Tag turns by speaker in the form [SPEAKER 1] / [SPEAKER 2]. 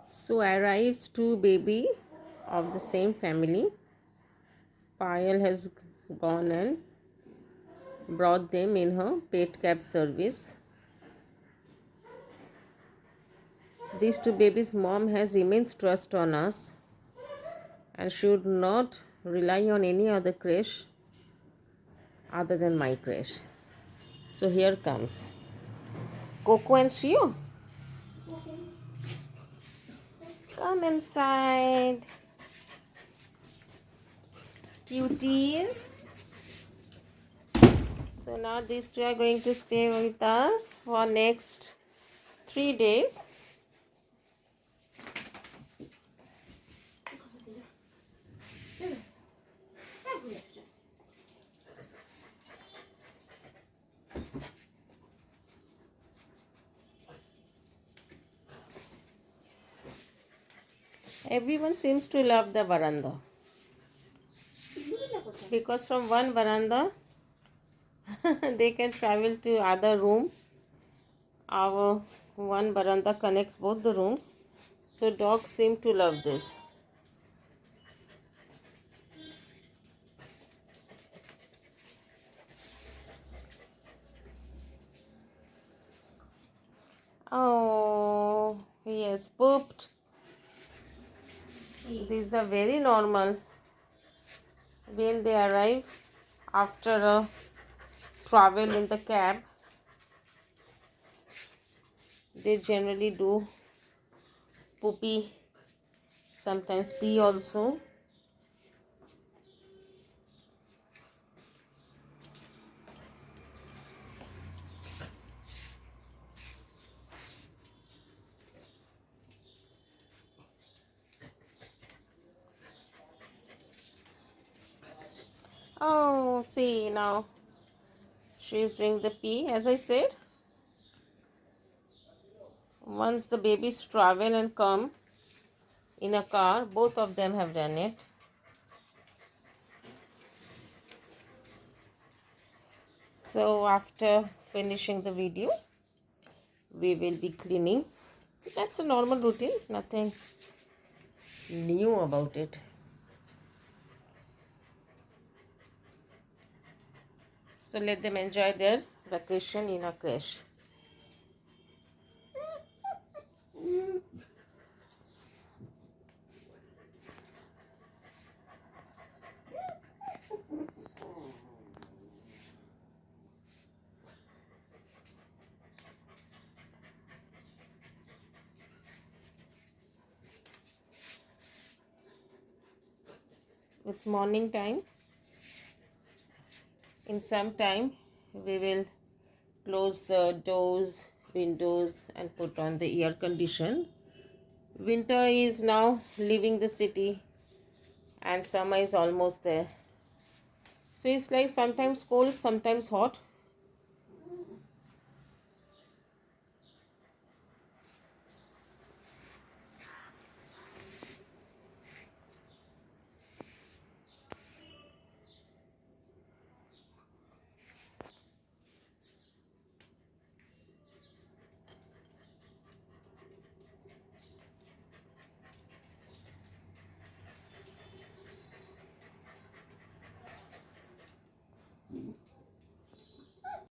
[SPEAKER 1] So arrives two baby of the same family. Payal has gone and brought them in her pet cab service. These two babies' mom has immense trust on us and should not rely on any other creche other than my creche. So here comes Coco and Shio. Come inside, cuties. So now these two are going to stay with us for next 3 days. Everyone seems to love the veranda because from one veranda they can travel to other room. Our one veranda connects both the rooms, so dogs seem to love this. Oh, he has pooped. These are very normal when they arrive after a travel in the cab. They generally do poopy, sometimes pee also. Oh, see now she is doing the pee. As I said, once the babies travel and come in a car, both of them have done it. So after finishing the video, we will be cleaning. That's a normal routine, nothing new about it. So let them enjoy their vacation in a creche. It's morning time. In some time, we will close the doors, windows and put on the air condition. Winter is now leaving the city and summer is almost there. So it's like sometimes cold, sometimes hot.